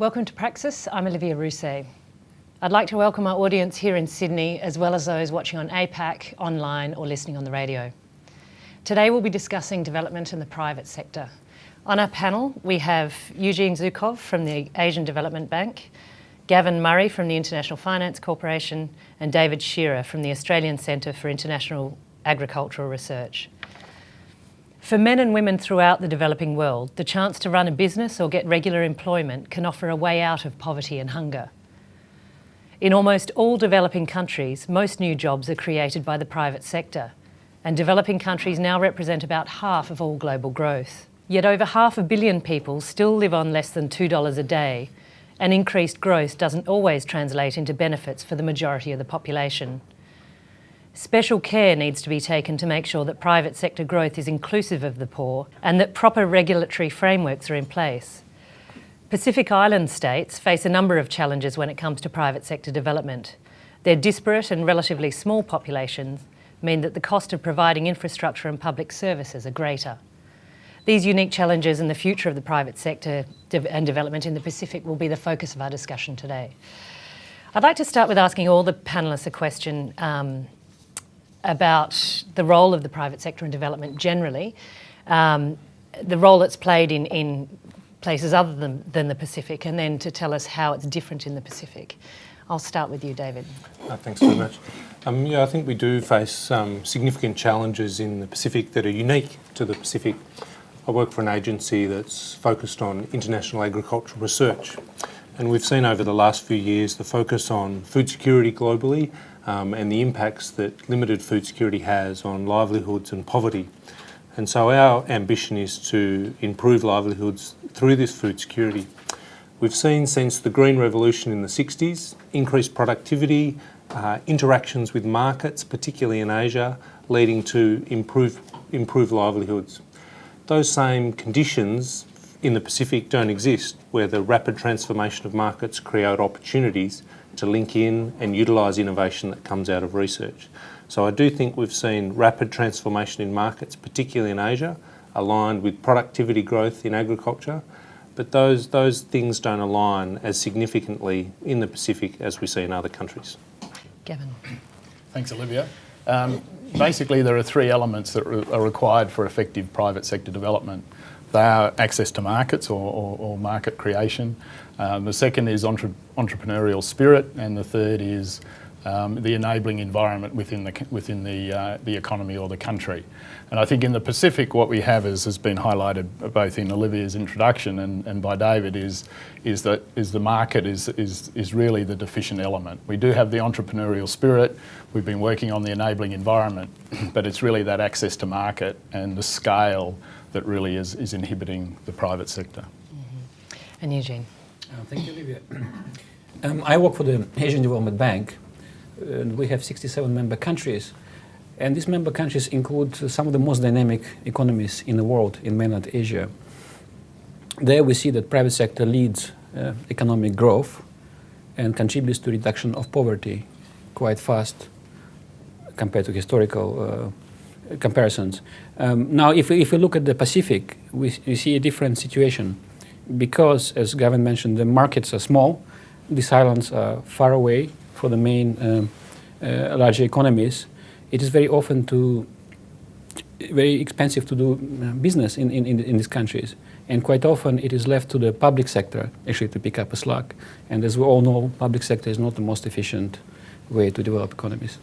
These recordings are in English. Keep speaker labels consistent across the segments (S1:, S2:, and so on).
S1: Welcome to Praxis. I'm Olivia Rousset. I'd like to welcome our audience here in Sydney, as well as those watching on APAC, online or listening on the radio. Today we'll be discussing development in the private sector. On our panel, we have Eugenue Zhukov from the Asian Development Bank, Gavin Murray from the International Finance Corporation, and David Shearer from the Australian Centre for International Agricultural Research. For men and women throughout the developing world, the chance to run a business or get regular employment can offer a way out of poverty and hunger. In almost all developing countries, most new jobs are created by the private sector, and developing countries now represent about half of all global growth. Yet over 500 million people still live on less than $2 a day, and increased growth doesn't always translate into benefits for the majority of the population. Special care needs to be taken to make sure that private sector growth is inclusive of the poor and that proper regulatory frameworks are in place. Pacific Island states face a number of challenges when it comes to private sector development. Their disparate and relatively small populations mean that the cost of providing infrastructure and public services are greater. These unique challenges and the future of the private sector and development in the Pacific will be the focus of our discussion today. I'd like to start with asking all the panellists a question about the role of the private sector in development generally, the role it's played in places other than the Pacific, and then to tell us how it's different in the Pacific. I'll start with you, David.
S2: Thanks very much. I think we do face significant challenges in the Pacific that are unique to the Pacific. I work for an agency that's focused on international agricultural research, and we've seen over the last few years the focus on food security globally and the impacts that limited food security has on livelihoods and poverty. And so our ambition is to improve livelihoods through this food security. We've seen since the Green Revolution in the 60s, increased productivity, interactions with markets, particularly in Asia, leading to improved livelihoods. Those same conditions in the Pacific don't exist, where the rapid transformation of markets create opportunities to link in and utilise innovation that comes out of research. So I do think we've seen rapid transformation in markets, particularly in Asia, aligned with productivity growth in agriculture, but those things don't align as significantly in the Pacific as we see in other countries.
S1: Gavin.
S3: Thanks, Olivia. Basically, there are three elements that are required for effective private sector development. They are access to markets or market creation. The second is entrepreneurial spirit, and the third is the enabling environment within the economy or the country. And I think in the Pacific, what we have has been highlighted both in Olivia's introduction and by David is the market is really the deficient element. We do have the entrepreneurial spirit. We've been working on the enabling environment, but it's really that access to market and the scale that really is inhibiting the private sector.
S1: Mm-hmm. And Eugene.
S4: Thank you, Olivia. I work for the Asian Development Bank, and we have 67 member countries. And these member countries include some of the most dynamic economies in the world in mainland Asia. There we see that private sector leads economic growth and contributes to reduction of poverty quite fast compared to historical comparisons. Now, if we look at the Pacific, we see a different situation because, as Gavin mentioned, the markets are small. These islands are far away from the main larger economies. It is very often very expensive to do business in these countries. And quite often it is left to the public sector actually to pick up a slack. And as we all know, public sector is not the most efficient way to develop economies.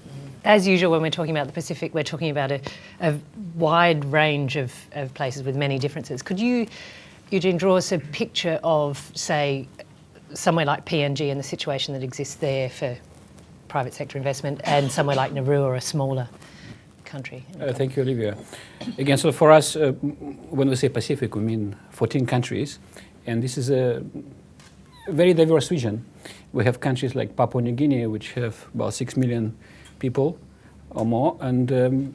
S1: As usual, when we're talking about the Pacific, we're talking about a wide range of places with many differences. Could you, Eugene, draw us a picture of, say, somewhere like PNG and the situation that exists there for private sector investment, and somewhere like Nauru, or a smaller country?
S4: Thank you, Olivia. Again, so for us, when we say Pacific, we mean 14 countries, and this is a very diverse region. We have countries like Papua New Guinea, which have about 6 million people or more, and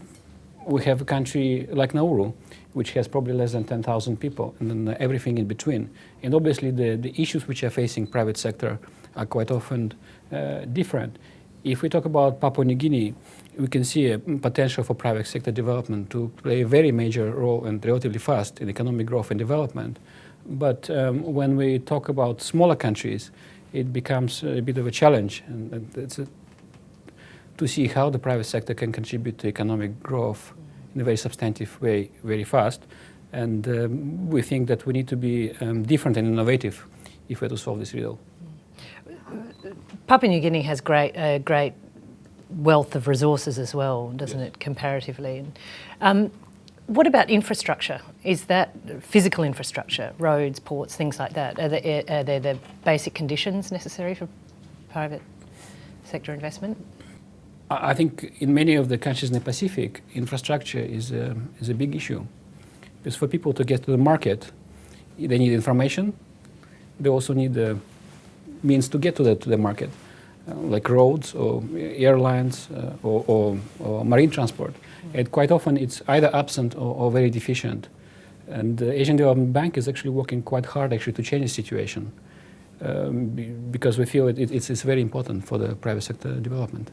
S4: we have a country like Nauru, which has probably less than 10,000 people, and then everything in between. And obviously the issues which are facing private sector are quite often different. If we talk about Papua New Guinea, we can see a potential for private sector development to play a very major role and relatively fast in economic growth and development. But when we talk about smaller countries, it becomes a bit of a challenge, and it's to see how the private sector can contribute to economic growth in a very substantive way, very fast. And we think that we need to be different and innovative if we're to solve this riddle.
S1: Papua New Guinea has great wealth of resources as well, doesn't it, comparatively? What about infrastructure? Is that physical infrastructure, roads, ports, things like that? Are there the basic conditions necessary for private sector investment?
S4: I think in many of the countries in the Pacific, infrastructure is a big issue. Because for people to get to the market, they need information. They also need the means to get to the market, like roads or airlines or marine transport. And quite often it's either absent or very deficient. And the Asian Development Bank is actually working quite hard actually to change the situation because we feel it's very important for the private sector development.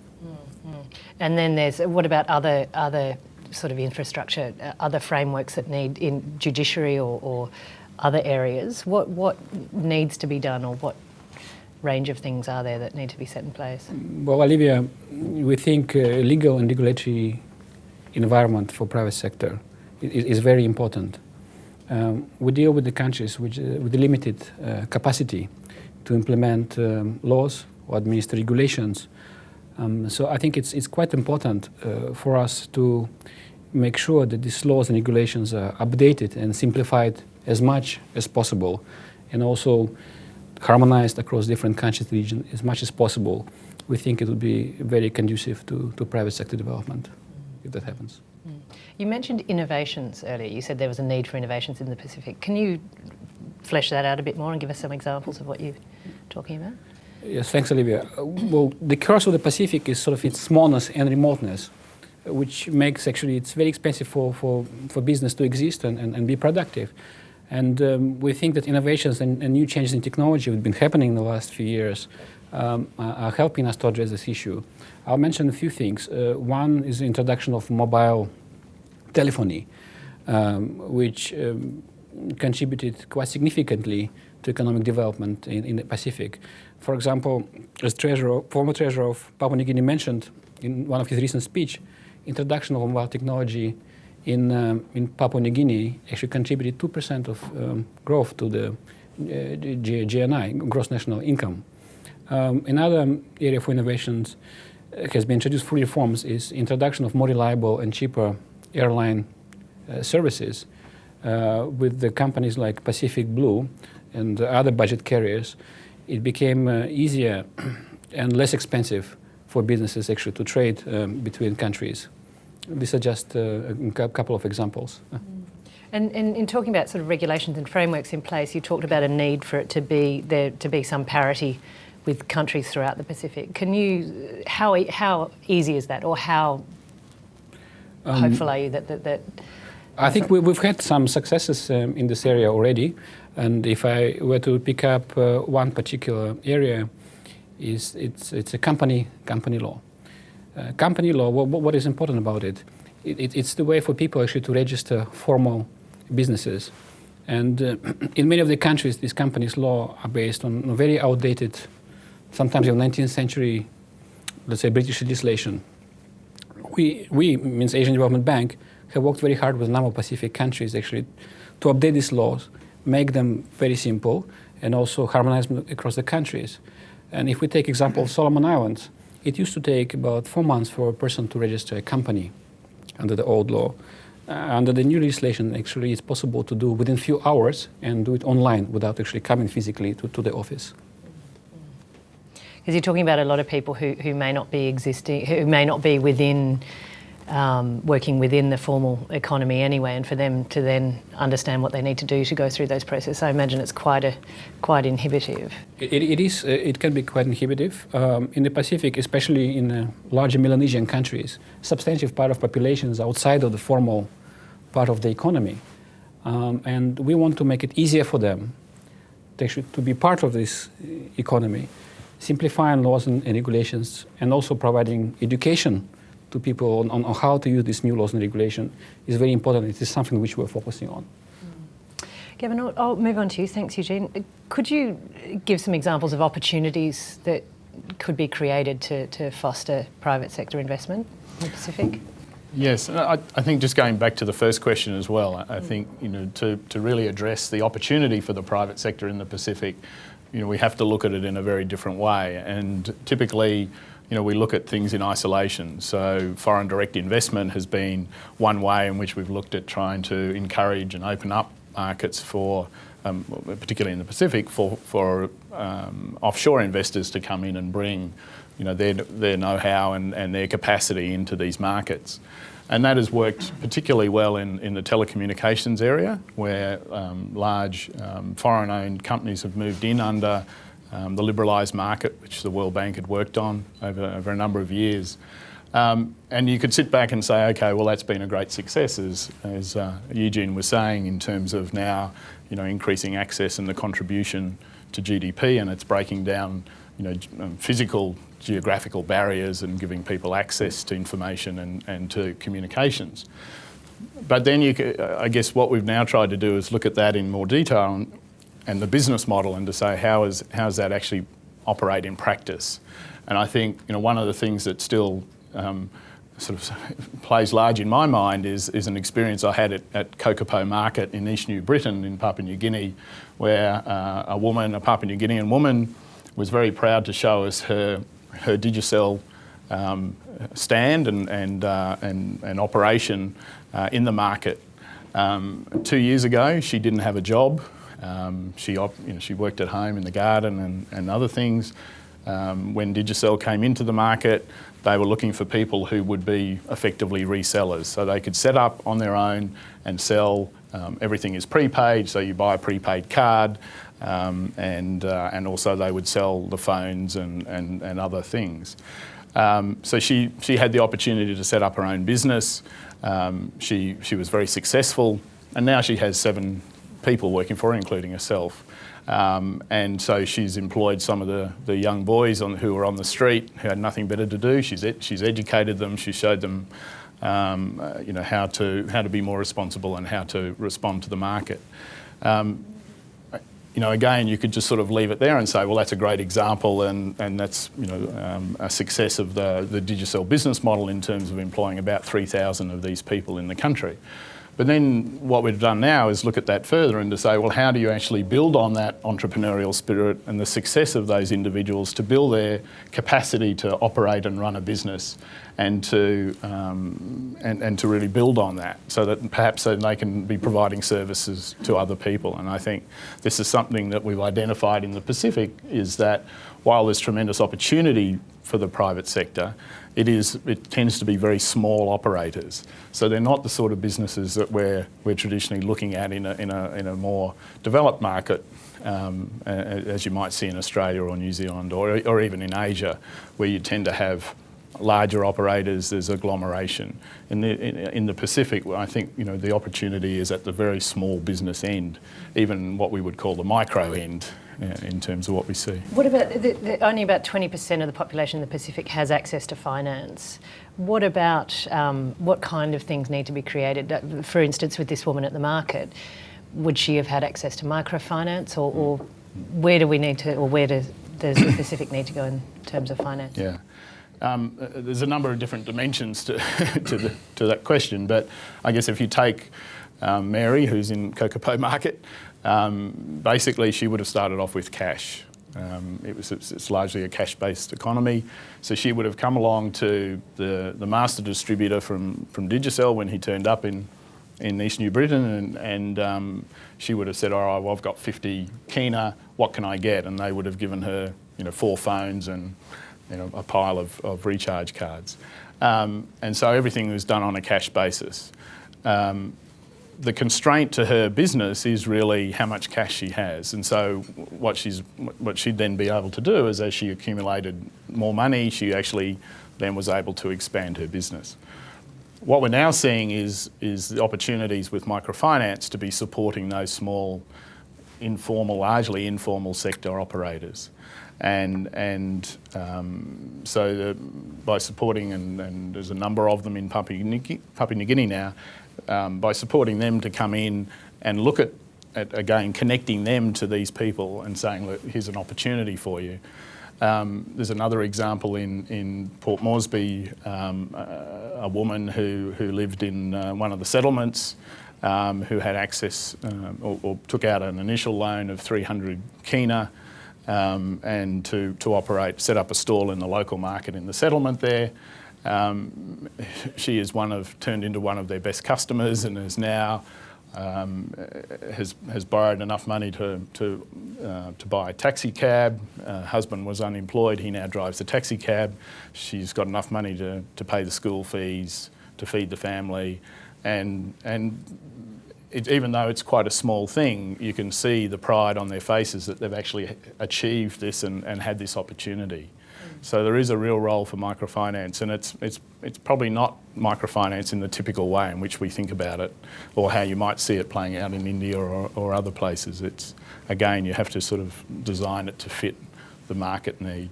S1: And then what about other sort of infrastructure, other frameworks that need in judiciary or other areas? What needs to be done, or what range of things are there that need to be set in place?
S4: Well, Olivia, we think legal and regulatory environment for private sector is very important. We deal with the countries with the limited capacity to implement laws or administer regulations. So I think it's quite important for us to make sure that these laws and regulations are updated and simplified as much as possible, and also harmonized across different countries, region as much as possible. We think it would be very conducive to private sector development if that happens.
S1: You mentioned innovations earlier. You said there was a need for innovations in the Pacific. Can you flesh that out a bit more and give us some examples of what you're talking about?
S4: Yes, thanks, Olivia. Well, the curse of the Pacific is sort of its smallness and remoteness, which makes actually it's very expensive for business to exist and be productive. And we think that innovations and new changes in technology that have been happening in the last few years are helping us to address this issue. I'll mention a few things. One is the introduction of mobile telephony, which contributed quite significantly to economic development in the Pacific. For example, as former treasurer of Papua New Guinea mentioned in one of his recent speech, introduction of mobile technology in Papua New Guinea actually contributed 2% of growth to the GNI, gross national income. Another area for innovations has been introduced through reforms is introduction of more reliable and cheaper airline services with the companies like Pacific Blue and other budget carriers. It became easier and less expensive for businesses actually to trade between countries. These are just a couple of examples.
S1: And in talking about sort of regulations and frameworks in place, you talked about a need for it to be there to be some parity with countries throughout the Pacific. Can you how easy is that, or how hopeful are you that
S4: I think we've had some successes in this area already, and if I were to pick up one particular area, it's a company law. Company law. What is important about it? It's the way for people actually to register formal businesses, and in many of the countries, these companies' law are based on very outdated, sometimes even 19th century, let's say, British legislation. We means Asian Development Bank, have worked very hard with a number of Pacific countries actually to update these laws, make them very simple, and also harmonize them across the countries. And if we take example of Solomon Islands, it used to take about 4 months for a person to register a company under the old law. Under the new legislation, actually, it's possible to do within a few hours and do it online without actually coming physically to the office.
S1: Because you're talking about a lot of people who may not be who may not be within working within the formal economy anyway, and for them to then understand what they need to do to go through those processes, I imagine it's quite inhibitive.
S4: It is. It can be quite inhibitive. In the Pacific, especially in larger Melanesian countries, substantive part of populations outside of the formal part of the economy, and we want to make it easier for them to be part of this economy, simplifying laws and regulations, and also providing education to people on how to use these new laws and regulation is very important. It is something which we're focusing on.
S1: Gavin, I'll move on to you. Thanks, Eugene. Could you give some examples of opportunities that could be created to foster private sector investment in the Pacific?
S3: Yes, and I think just going back to the first question as well, I think, to really address the opportunity for the private sector in the Pacific, we have to look at it in a very different way. And typically, we look at things in isolation. So foreign direct investment has been one way in which we've looked at trying to encourage and open up markets for, particularly in the Pacific, for offshore investors to come in and bring their know-how and their capacity into these markets. And that has worked particularly well in the telecommunications area, where large foreign-owned companies have moved in under the liberalised market, which the World Bank had worked on over a number of years. And you could sit back and say, okay, well, that's been a great success, as Eugene was saying, in terms of now, increasing access and the contribution to GDP, and it's breaking down, physical, geographical barriers and giving people access to information and to communications. But then I guess what we've now tried to do is look at that in more detail and the business model, and to say how does that actually operate in practice. And I think one of the things that still sort of plays large in my mind is an experience I had at Kokopo Market in East New Britain in Papua New Guinea, where a Papua New Guinean woman was very proud to show us her Digicel stand and operation in the market. 2 years ago, she didn't have a job. She worked at home in the garden and other things. When Digicel came into the market, they were looking for people who would be effectively resellers, so they could set up on their own and sell. Everything is prepaid, so you buy a prepaid card, and also they would sell the phones and other things. So she had the opportunity to set up her own business. She was very successful, and now she has 7 people working for her, including herself. And so she's employed some of the young boys who were on the street, who had nothing better to do. She's educated them. She showed them, how to be more responsible and how to respond to the market. Again, you could just sort of leave it there and say, well, that's a great example, and that's a success of the Digicel business model in terms of employing about 3,000 of these people in the country. But then what we've done now is look at that further and to say, well, how do you actually build on that entrepreneurial spirit and the success of those individuals to build their capacity to operate and run a business, and to really build on that, so that perhaps then they can be providing services to other people. And I think this is something that we've identified in the Pacific, is that while there's tremendous opportunity for the private sector, it tends to be very small operators. So they're not the sort of businesses that we're traditionally looking at in a more developed market, as you might see in Australia or New Zealand, or even in Asia, where you tend to have larger operators. There's agglomeration. In the Pacific, I think the opportunity is at the very small business end, even what we would call the micro end, in terms of what we see.
S1: What about only about 20% of the population in the Pacific has access to finance? What about what kind of things need to be created? For instance, with this woman at the market, would she have had access to microfinance, or where do we need to, or where does the Pacific need to go in terms of finance?
S3: Yeah. There's a number of different dimensions to that question, but I guess if you take Mary, who's in Kokopo Market, basically she would have started off with cash. It's largely a cash-based economy, so she would have come along to the master distributor from Digicel when he turned up in East New Britain, and she would have said, all right, well, I've got 50 kina, what can I get? And they would have given her 4 phones and a pile of recharge cards. And so everything was done on a cash basis. The constraint to her business is really how much cash she has. And so what she'd then be able to do is, as she accumulated more money, she actually then was able to expand her business. What we're now seeing is the opportunities with microfinance to be supporting those small, largely informal sector operators. And so by supporting, and there's a number of them in Papua New Guinea now, by supporting them to come in and look at again, connecting them to these people and saying, look, here's an opportunity for you. There's another example in Port Moresby, a woman who lived in one of the settlements, who had access or took out an initial loan of 300 kina and to set up a stall in the local market in the settlement there. She is turned into one of their best customers and is now has borrowed enough money to buy a taxi cab. Husband was unemployed, he now drives the taxi cab. She's got enough money to pay the school fees, to feed the family, and even though it's quite a small thing, you can see the pride on their faces that they've actually achieved this and had this opportunity. So there is a real role for microfinance, and it's probably not microfinance in the typical way in which we think about it, or how you might see it playing out in India or other places. It's, again, you have to sort of design it to fit the market need.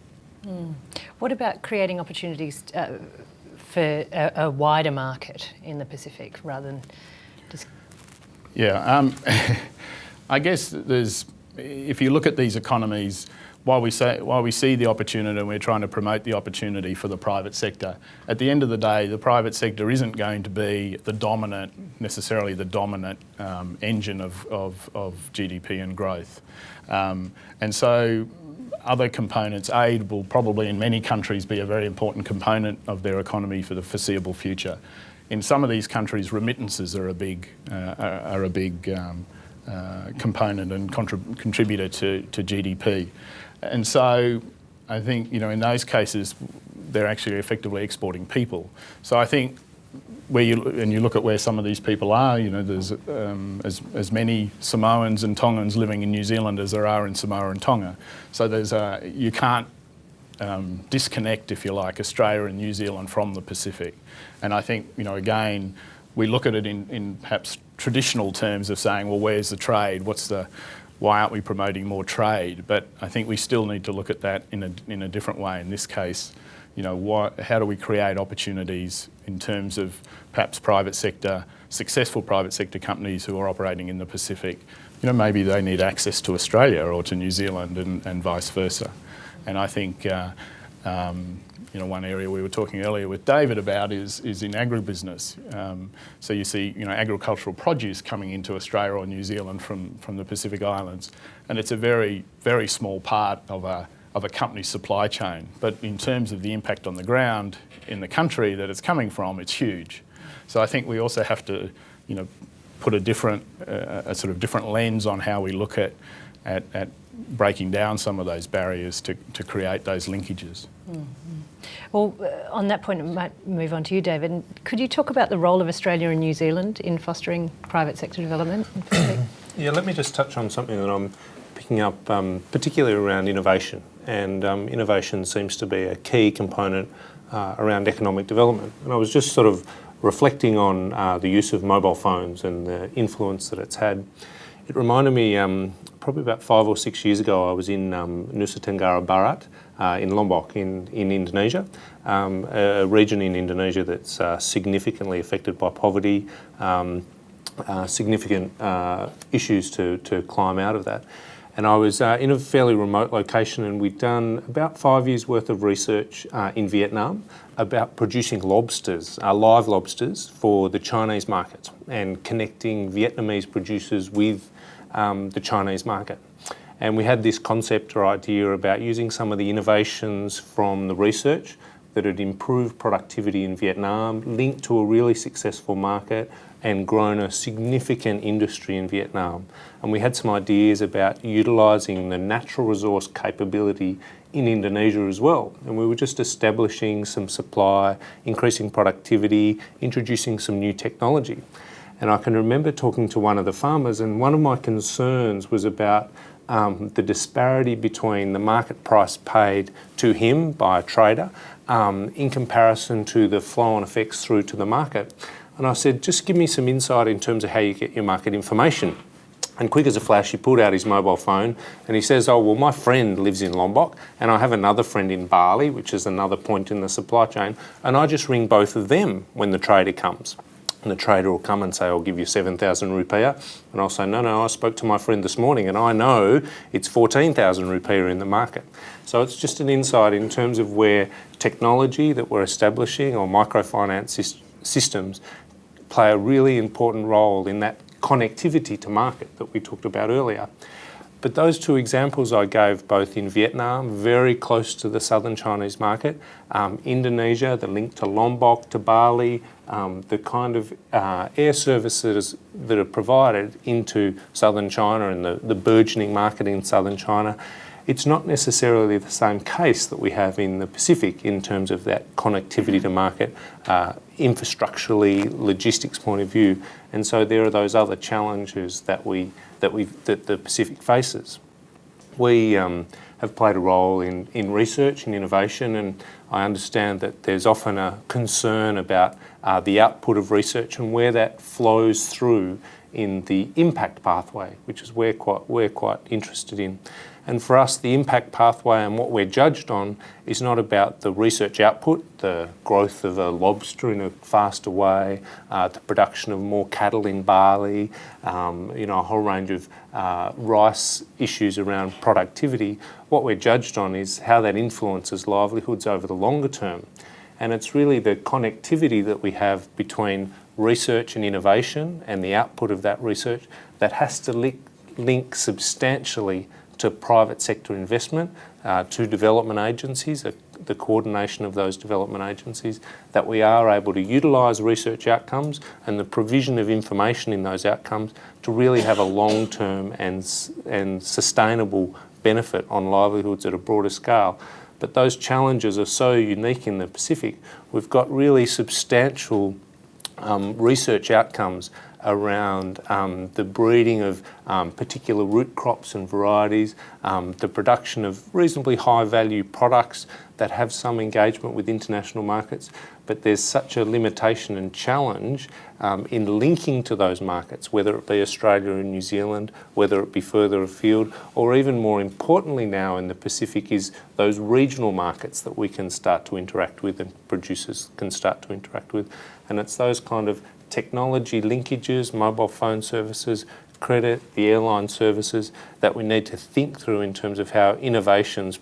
S1: What about creating opportunities for a wider market in the Pacific rather than just...
S3: Yeah, I guess if you look at these economies, while we see the opportunity and we're trying to promote the opportunity for the private sector, at the end of the day, the private sector isn't going to be necessarily the dominant engine of GDP and growth. And so other components, aid will probably in many countries be a very important component of their economy for the foreseeable future. In some of these countries, remittances are a big component and contributor to GDP. And so I think, in those cases, they're actually effectively exporting people. So I think you look at where some of these people are, there's as many Samoans and Tongans living in New Zealand as there are in Samoa and Tonga. So you can't disconnect, if you like, Australia and New Zealand from the Pacific. And I think, again, we look at it in perhaps traditional terms of saying, well, where's the trade? Why aren't we promoting more trade? But I think we still need to look at that in a different way. In this case, how do we create opportunities in terms of perhaps successful private sector companies who are operating in the Pacific? Maybe they need access to Australia or to New Zealand and vice versa. And I think one area we were talking earlier with David about is in agribusiness. So you see, agricultural produce coming into Australia or New Zealand from the Pacific Islands, and it's a very, very small part of a company's supply chain. But in terms of the impact on the ground in the country that it's coming from, it's huge. So I think we also have to, put a sort of different lens on how we look at breaking down some of those barriers to create those linkages.
S1: Mm-hmm. Well, on that point, I might move on to you, David. Could you talk about the role of Australia and New Zealand in fostering private sector development in Pacific?
S2: Yeah, let me just touch on something that I'm picking up, particularly around innovation. And innovation seems to be a key component around economic development. And I was just sort of reflecting on the use of mobile phones and the influence that it's had. It reminded me, probably about 5 or 6 years ago, I was in Nusa Tenggara Barat in Lombok in Indonesia, a region in Indonesia that's significantly affected by poverty, significant issues to climb out of that. And I was in a fairly remote location, and we'd done about 5 years worth of research in Vietnam about producing lobsters, live lobsters for the Chinese market and connecting Vietnamese producers with the Chinese market. And we had this concept or idea about using some of the innovations from the research that had improved productivity in Vietnam, linked to a really successful market and grown a significant industry in Vietnam. And we had some ideas about utilising the natural resource capability in Indonesia as well. And we were just establishing some supply, increasing productivity, introducing some new technology. And I can remember talking to one of the farmers, and one of my concerns was about the disparity between the market price paid to him by a trader in comparison to the flow-on effects through to the market. And I said, just give me some insight in terms of how you get your market information. And quick as a flash, he pulled out his mobile phone and he says, oh, well, my friend lives in Lombok and I have another friend in Bali, which is another point in the supply chain, and I just ring both of them when the trader comes. And the trader will come and say, I'll give you 7,000 rupiah. And I'll say, no, I spoke to my friend this morning and I know it's 14,000 rupiah in the market. So it's just an insight in terms of where technology that we're establishing or microfinance systems play a really important role in that connectivity to market that we talked about earlier. But those two examples I gave, both in Vietnam, very close to the southern Chinese market, Indonesia, the link to Lombok, to Bali, the kind of air services that are provided into southern China and the burgeoning market in southern China, it's not necessarily the same case that we have in the Pacific in terms of that connectivity to market, infrastructurally, logistics point of view. And so there are those other challenges that the Pacific faces. We have played a role in research and innovation, and I understand that there's often a concern about the output of research and where that flows through in the impact pathway, which is we're quite interested in. And for us, the impact pathway and what we're judged on is not about the research output, the growth of a lobster in a faster way, the production of more cattle in Bali, a whole range of rice issues around productivity. What we're judged on is how that influences livelihoods over the longer term. And it's really the connectivity that we have between research and innovation and the output of that research that has to link substantially to private sector investment, to development agencies, the coordination of those development agencies, that we are able to utilise research outcomes and the provision of information in those outcomes to really have a long-term and sustainable benefit on livelihoods at a broader scale. But those challenges are so unique in the Pacific. We've got really substantial research outcomes around the breeding of particular root crops and varieties, the production of reasonably high value products that have some engagement with international markets, but there's such a limitation and challenge in linking to those markets, whether it be Australia and New Zealand, whether it be further afield, or even more importantly now in the Pacific is those regional markets that we can start to interact with and producers can start to interact with. And it's those kind of technology linkages, mobile phone services, credit, the airline services that we need to think through in terms of how innovations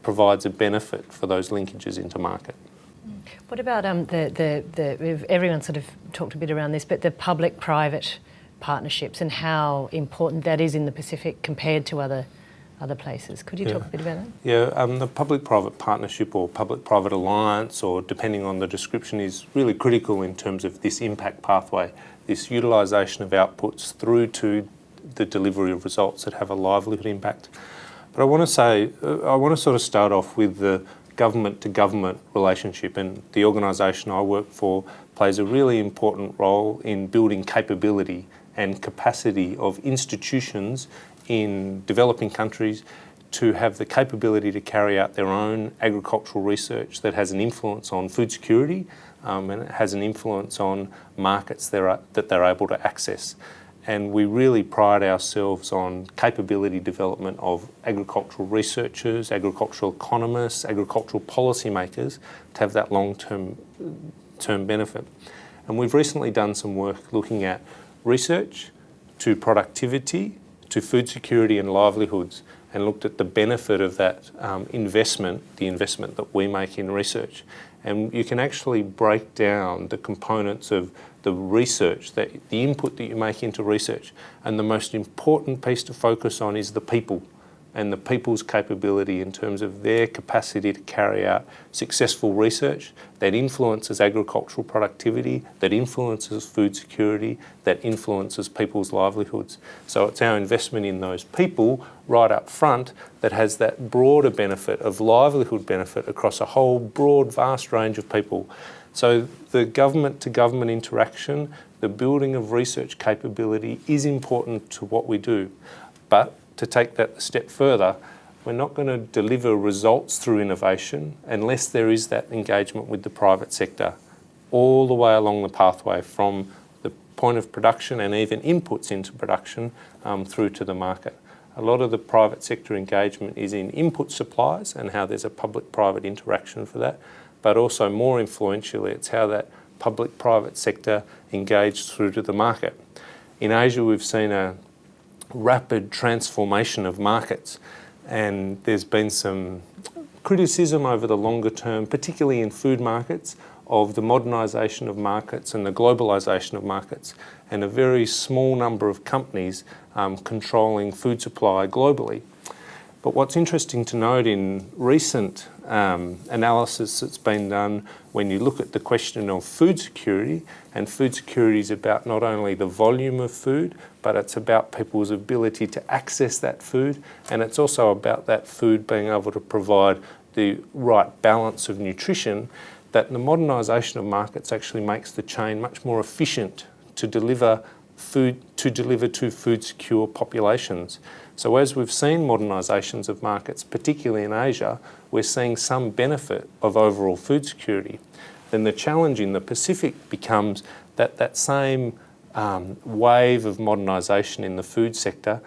S2: provides a benefit for those linkages into market.
S1: What about everyone sort of talked a bit around this, but the public-private partnerships and how important that is in the Pacific compared to other places. Could you talk a bit about that?
S2: Yeah, the public-private partnership or public-private alliance, or depending on the description, is really critical in terms of this impact pathway, this utilisation of outputs through to the delivery of results that have a livelihood impact. But I want to sort of start off with the government-to-government relationship, and the organisation I work for plays a really important role in building capability and capacity of institutions in developing countries to have the capability to carry out their own agricultural research that has an influence on food security and it has an influence on markets that they're able to access. And we really pride ourselves on capability development of agricultural researchers, agricultural economists, agricultural policymakers to have that long-term benefit. And we've recently done some work looking at research to productivity, to food security and livelihoods, and looked at the benefit of that investment, the investment that we make in research. And you can actually break down the components of the research, the input that you make into research. And the most important piece to focus on is the people and the people's capability in terms of their capacity to carry out successful research that influences agricultural productivity, that influences food security, that influences people's livelihoods. So it's our investment in those people right up front that has that broader benefit of livelihood benefit across a whole broad, vast range of people. So the government-to-government interaction, the building of research capability is important to what we do. But to take that a step further, we're not going to deliver results through innovation unless there is that engagement with the private sector all the way along the pathway from the point of production and even inputs into production through to the market. A lot of the private sector engagement is in input supplies and how there's a public-private interaction for that, but also more influentially, it's how that public-private sector engaged through to the market. In Asia, we've seen a rapid transformation of markets, and there's been some criticism over the longer term, particularly in food markets, of the modernisation of markets and the globalisation of markets, and a very small number of companies controlling food supply globally. But what's interesting to note in recent analysis that's been done when you look at the question of food security, and food security is about not only the volume of food, but it's about people's ability to access that food, and it's also about that food being able to provide the right balance of nutrition, that the modernisation of markets actually makes the chain much more efficient to deliver to food secure populations. So as we've seen modernisations of markets, particularly in Asia, we're seeing some benefit of overall food security. Then the challenge in the Pacific becomes that that same wave of modernisation in the food sector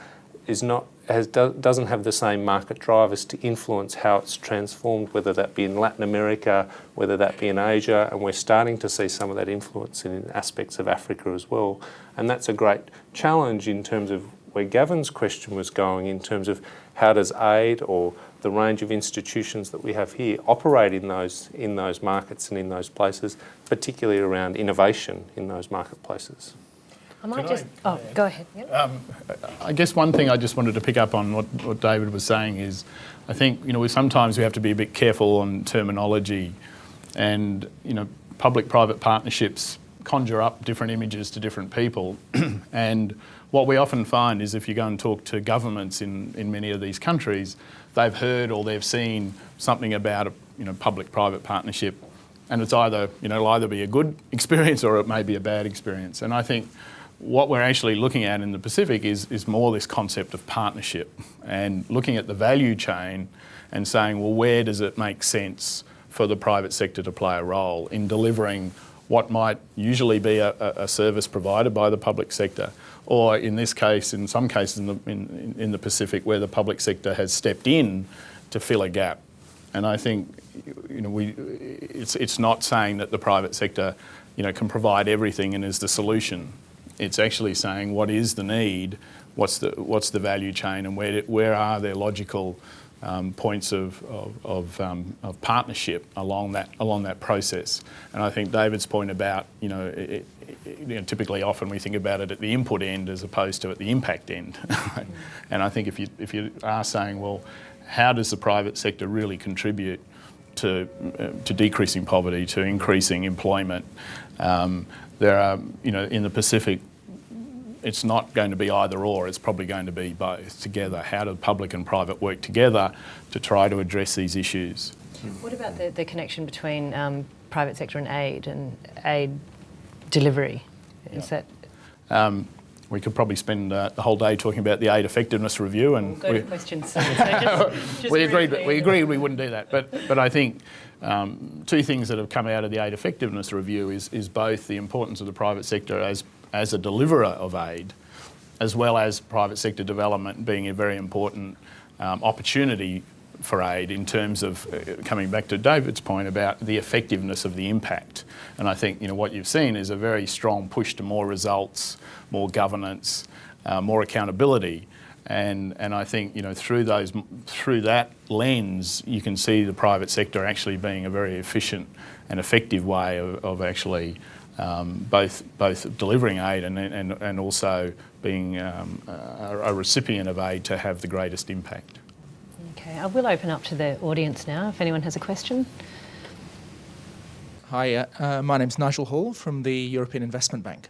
S2: doesn't have the same market drivers to influence how it's transformed, whether that be in Latin America, whether that be in Asia, and we're starting to see some of that influence in aspects of Africa as well. And that's a great challenge in terms of where Gavin's question was going, in terms of how does aid or the range of institutions that we have here operate in those markets and in those places, particularly around innovation in those marketplaces.
S1: Go ahead. Yep.
S3: I guess one thing I just wanted to pick up on what David was saying is, I think sometimes we have to be a bit careful on terminology, and public-private partnerships conjure up different images to different people, and what we often find is if you go and talk to governments in many of these countries, they've heard or they've seen something about a public-private partnership, and it's either it'll either be a good experience or it may be a bad experience. And I think what we're actually looking at in the Pacific is more this concept of partnership and looking at the value chain and saying, well, where does it make sense for the private sector to play a role in delivering what might usually be a service provided by the public sector, or in this case, in some cases in the Pacific, where the public sector has stepped in to fill a gap. And I think it's not saying that the private sector can provide everything and is the solution. It's actually saying what is the need, what's the value chain, and where are there logical points of partnership along that process. And I think David's point about typically often we think about it at the input end as opposed to at the impact end. And I think if you are saying, well, how does the private sector really contribute to decreasing poverty, to increasing employment? There are, in the Pacific, it's not going to be either or, it's probably going to be both together. How do public and private work together to try to address these issues?
S1: What about the connection between private sector and aid delivery? Is that...
S3: We could probably spend the whole day talking about the aid effectiveness review, and
S1: we'll go to questions. So just
S3: we agreed we wouldn't do that. But I think two things that have come out of the aid effectiveness review is both the importance of the private sector as a deliverer of aid, as well as private sector development being a very important opportunity for aid in terms of coming back to David's point about the effectiveness of the impact. And I think what you've seen is a very strong push to more results, more governance, more accountability, and I think through that lens you can see the private sector actually being a very efficient and effective way of actually both delivering aid and also being a recipient of aid to have the greatest impact.
S1: Okay, I will open up to the audience now if anyone has a question.
S5: Hi, my name's Nigel Hall from the European Investment Bank.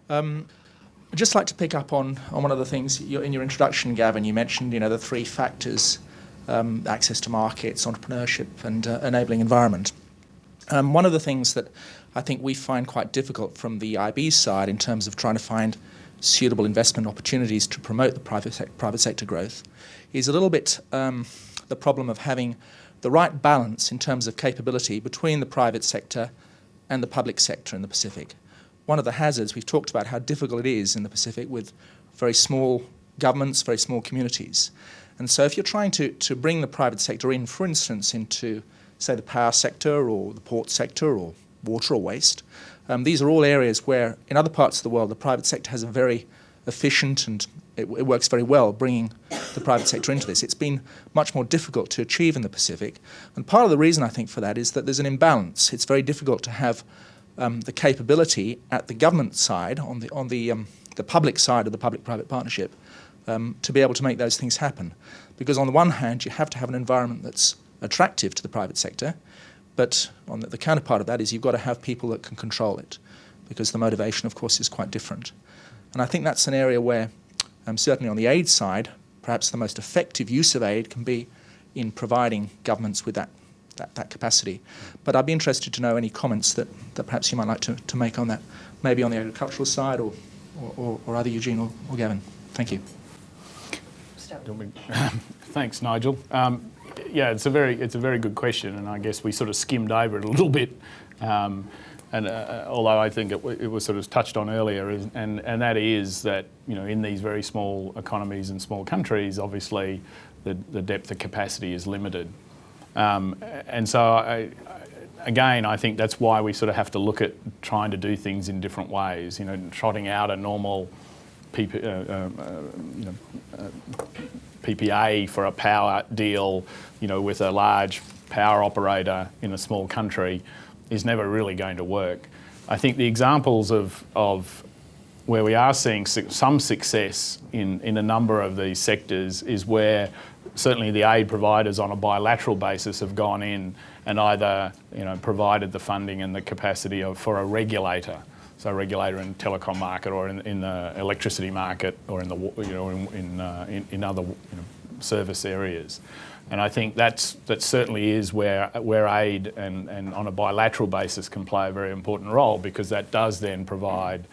S5: I'd just like to pick up on one of the things in your introduction, Gavin. You mentioned the three factors: access to markets, entrepreneurship, and enabling environment. One of the things that I think we find quite difficult from the IB's side in terms of trying to find suitable investment opportunities to promote the private sector growth is a little bit the problem of having the right balance in terms of capability between the private sector and the public sector in the Pacific. One of the hazards, we've talked about how difficult it is in the Pacific with very small governments, very small communities. And so if you're trying to bring the private sector in, for instance, into, say, the power sector or the port sector or water or waste. These are all areas where, in other parts of the world, the private sector has a very efficient and it works very well bringing the private sector into this. It's been much more difficult to achieve in the Pacific, and part of the reason I think for that is that there's an imbalance. It's very difficult to have the capability at the government side, on the public side of the public-private partnership, to be able to make those things happen. Because on the one hand, you have to have an environment that's attractive to the private sector, but on the counterpart of that is you've got to have people that can control it, because the motivation, of course, is quite different. And I think that's an area where, certainly on the aid side, perhaps the most effective use of aid can be in providing governments with that capacity. But I'd be interested to know any comments that perhaps you might like to make on that, maybe on the agricultural side or either Eugene or Gavin. Thank you.
S3: Thanks, Nigel. Yeah, it's a very good question, and I guess we sort of skimmed over it a little bit. Although I think it was sort of touched on earlier, and that is that, you know, in these very small economies and small countries, obviously the depth of capacity is limited. And so again, I think that's why we sort of have to look at trying to do things in different ways. You know, trotting out a normal PPA for a power deal, you know, with a large power operator in a small country is never really going to work. I think the examples of where we are seeing some success in a number of these sectors is where certainly the aid providers on a bilateral basis have gone in and either, you know, provided the funding and the capacity for a regulator, so a regulator in the telecom market or in the electricity market or in the, you know, in other, you know, service areas. And I think that certainly is where aid and on a bilateral basis can play a very important role, because that does then provide,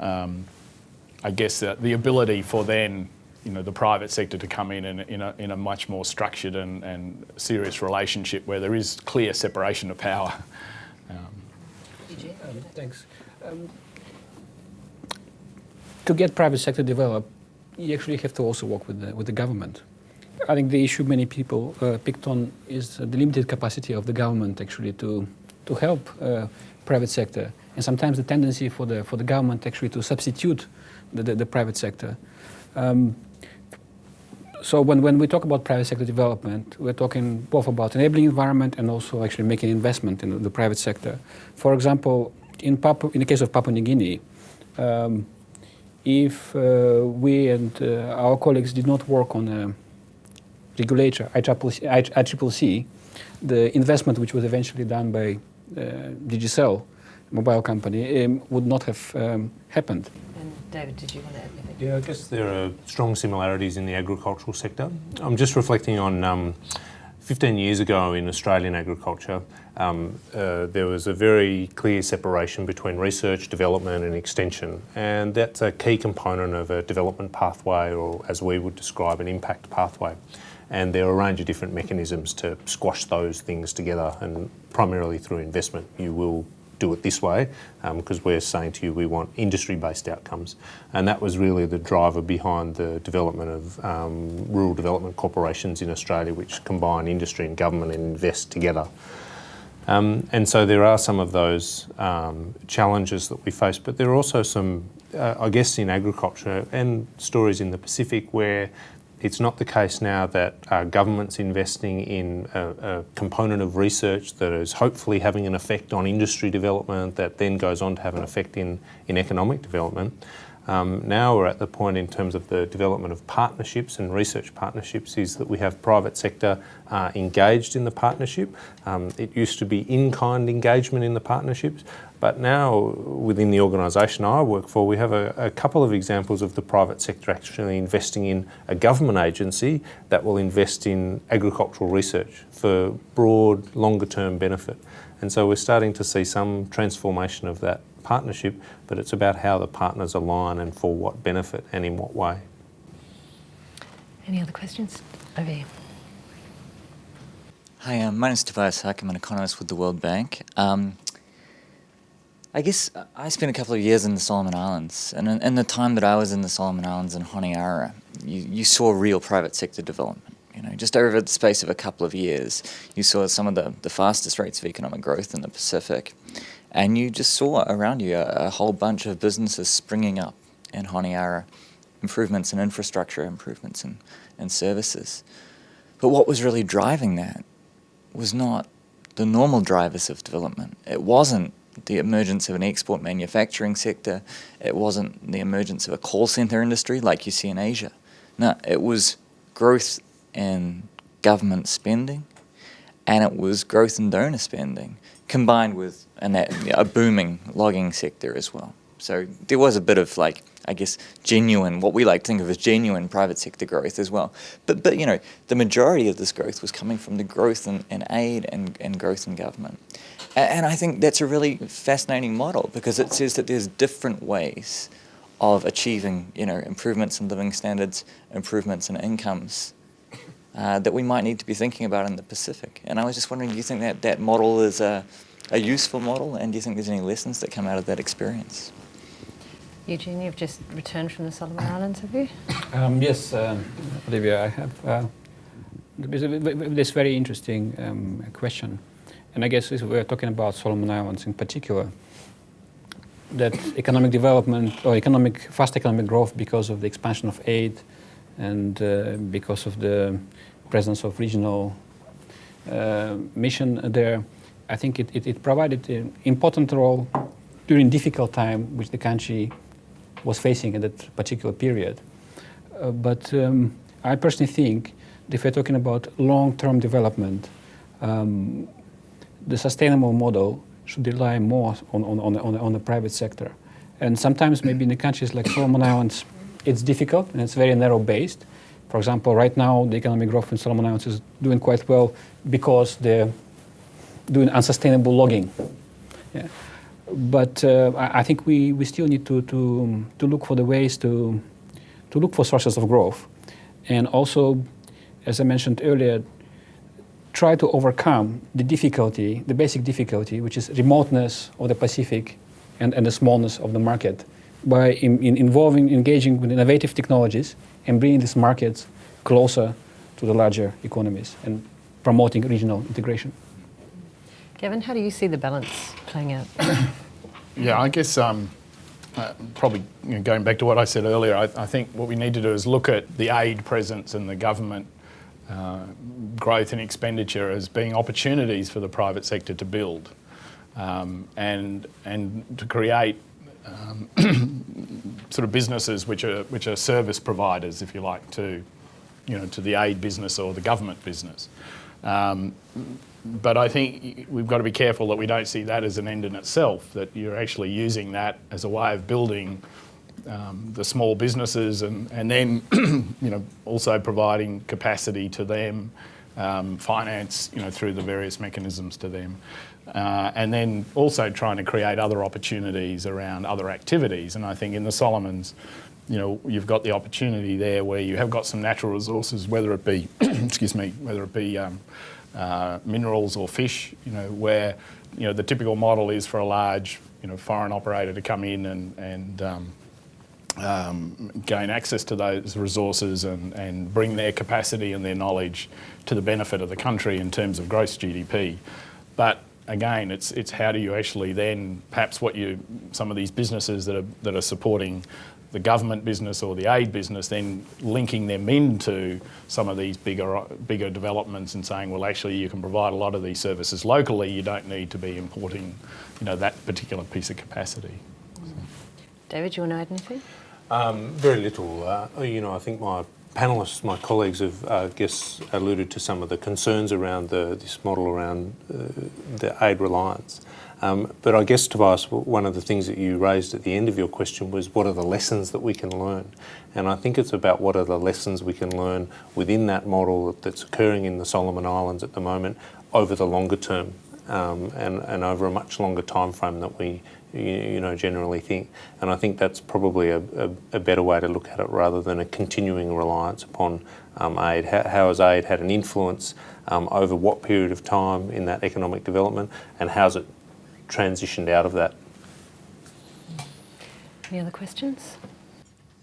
S3: I guess, the ability for then, you know, the private sector to come in a much more structured and serious relationship where there is clear separation of power.
S4: Thanks. To get private sector developed, you actually have to also work with the government. I think the issue many people picked on is the limited capacity of the government actually to help private sector, and sometimes the tendency for the government actually to substitute the private sector. So when we talk about private sector development, we're talking both about enabling environment and also actually making investment in the private sector. For example, in the case of Papua New Guinea, if we and our colleagues did not work on a regulator, ICCC, the investment which was eventually done by Digicel, mobile company, would not have happened.
S1: And David, did you want to add anything?
S2: Yeah, I guess there are strong similarities in the agricultural sector. I'm just reflecting on 15 years ago in Australian agriculture, there was a very clear separation between research, development and extension, and that's a key component of a development pathway, or as we would describe, an impact pathway. And there are a range of different mechanisms to squash those things together, and primarily through investment. You will do it this way because we're saying to you we want industry-based outcomes, and that was really the driver behind the development of rural development corporations in Australia, which combine industry and government and invest together. And so there are some of those challenges that we face, but there are also some, I guess, in agriculture and stories in the Pacific where it's not the case now that government's investing in a component of research that is hopefully having an effect on industry development that then goes on to have an effect in economic development. Now we're at the point in terms of the development of partnerships and research partnerships is that we have private sector engaged in the partnership. It used to be in-kind engagement in the partnerships, but now within the organisation I work for, we have a couple of examples of the private sector actually investing in a government agency that will invest in agricultural research for broad, longer-term benefit. And so we're starting to see some transformation of that partnership, but it's about how the partners align and for what benefit and in what way.
S1: Any other questions? Over here.
S6: Hi, my name is Tobias Huck. I'm an economist with the World Bank. I guess I spent a couple of years in the Solomon Islands, and in the time that I was in the Solomon Islands in Honiara, you saw real private sector development. You know, just over the space of a couple of years, you saw some of the fastest rates of economic growth in the Pacific. And you just saw around you a whole bunch of businesses springing up in Honiara, improvements in infrastructure, improvements in services. But what was really driving that was not the normal drivers of development. It wasn't the emergence of an export manufacturing sector. It wasn't the emergence of a call center industry like you see in Asia. No, it was growth in government spending, and it was growth in donor spending, combined with a booming logging sector as well. So there was a bit of, like, I guess, genuine, what we like to think of as genuine private sector growth as well. But you know, the majority of this growth was coming from the growth in aid and growth in government. And I think that's a really fascinating model, because it says that there's different ways of achieving, you know, improvements in living standards, improvements in incomes, that we might need to be thinking about in the Pacific. And I was just wondering, do you think that that model is a useful model, and do you think there's any lessons that come out of that experience?
S1: Eugenue, you've just returned from the Solomon Islands, have you?
S4: Yes, Olivia, I have this very interesting question. And I guess we're talking about Solomon Islands in particular, that economic development or fast economic growth because of the expansion of aid and because of the presence of regional mission there, I think it provided an important role during difficult time which the country was facing at that particular period. But I personally think that if we're talking about long-term development, the sustainable model should rely more on the private sector. And sometimes maybe in the countries like Solomon Islands, it's difficult and it's very narrow-based. For example, right now, the economic growth in Solomon Islands is doing quite well because they're doing unsustainable logging. Yeah. But I think we still need to look for the ways to look for sources of growth. And also, as I mentioned earlier, try to overcome the difficulty, the basic difficulty, which is remoteness of the Pacific and the smallness of the market, by engaging with innovative technologies and bringing these markets closer to the larger economies and promoting regional integration.
S1: Gavin, how do you see the balance playing out?
S3: Yeah, I guess probably going back to what I said earlier, I think what we need to do is look at the aid presence and the government growth and expenditure as being opportunities for the private sector to build and to create sort of businesses which are service providers, if you like, to the aid business or the government business. But I think we've got to be careful that we don't see that as an end in itself, that you're actually using that as a way of building the small businesses and then also providing capacity to them, finance through the various mechanisms to them, and then also trying to create other opportunities around other activities. And I think in the Solomons, you've got the opportunity there where you have got some natural resources, whether it be minerals or fish, where the typical model is for a large foreign operator to come in and gain access to those resources and bring their capacity and their knowledge to the benefit of the country in terms of gross GDP. But again, it's how do you actually then perhaps some of these businesses that are supporting the government business or the aid business, then linking them into some of these bigger developments and saying, well, actually, you can provide a lot of these services locally. You don't need to be importing, that particular piece of capacity.
S1: David, do you want to add anything?
S2: Very little. I think my panellists, my colleagues have, I guess, alluded to some of the concerns around this model around the aid reliance. But I guess, Tobias, one of the things that you raised at the end of your question was what are the lessons that we can learn? And I think it's about what are the lessons we can learn within that model that's occurring in the Solomon Islands at the moment over the longer term and over a much longer time frame that we generally think. And I think that's probably a better way to look at it rather than a continuing reliance upon aid. How has aid had an influence over what period of time in that economic development, and how's it transitioned out of that?
S1: Any other questions?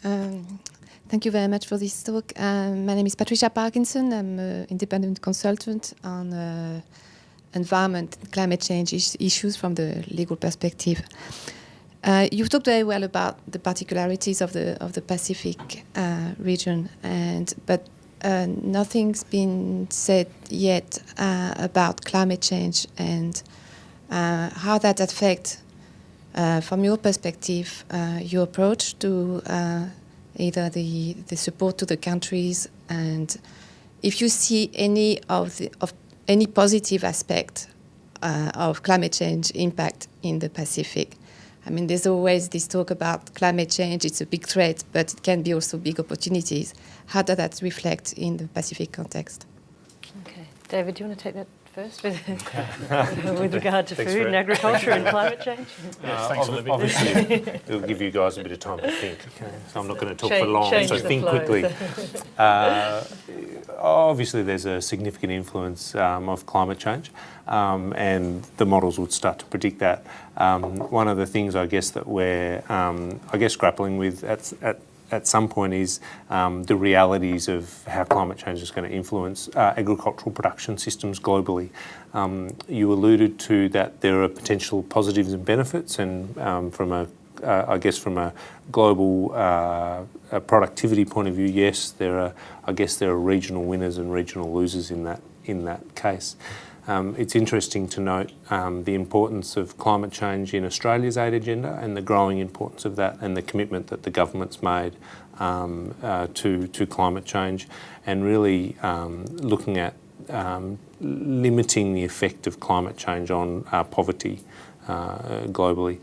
S7: Thank you very much for this talk. My name is Patricia Parkinson. I'm an independent consultant on environment, climate change issues from the legal perspective. You've talked very well about the particularities of the Pacific region, but nothing's been said yet about climate change and how that affects, from your perspective, your approach to either the support to the countries, and if you see any positive aspect of climate change impact in the Pacific. I mean, there's always this talk about climate change. It's a big threat, but it can be also big opportunities. How does that reflect in the Pacific context?
S1: Okay. David, do you want to take that first with regard to food and agriculture and climate change?
S3: Thanks, Olivia.
S2: Obviously, it'll give you guys a bit of time to think. So I'm not going to talk for long, so think quickly. Obviously, there's a significant influence of climate change, and the models would start to predict that. One of the things I guess that we're grappling with at some point is the realities of how climate change is going to influence agricultural production systems globally. You alluded to that there are potential positives and benefits, and from a global productivity point of view, yes, there are regional winners and regional losers in that case. It's interesting to note the importance of climate change in Australia's aid agenda and the growing importance of that and the commitment that the government's made to climate change, and really looking at limiting the effect of climate change on poverty globally.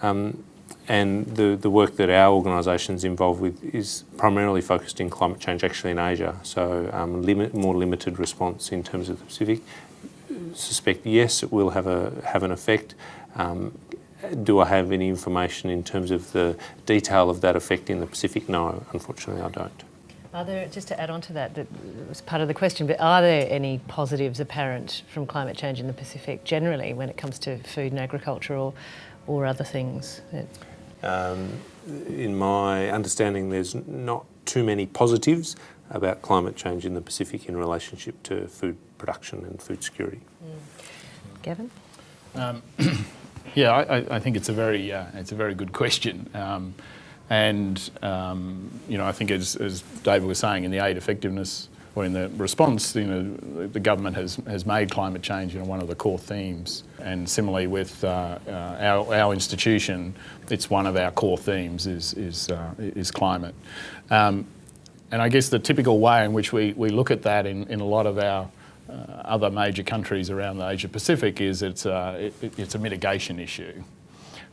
S2: And the work that our organisation's involved with is primarily focused in climate change actually in Asia, so more limited response in terms of the Pacific. Suspect yes, it will have an effect. Do I have any information in terms of the detail of that effect in the Pacific? No, unfortunately I don't.
S1: Are there, just to add on to that was part of the question, but are there any positives apparent from climate change in the Pacific generally when it comes to food and agriculture or other things?
S2: In my understanding, there's not too many positives about climate change in the Pacific in relationship to food production and food security.
S1: Gavin?
S3: Yeah, I think it's a very good question, and I think as David was saying, in the aid effectiveness or in the response, the government has made climate change one of the core themes, and similarly with our institution, it's one of our core themes is climate, and I guess the typical way in which we look at that in a lot of our other major countries around the Asia Pacific is it's a mitigation issue,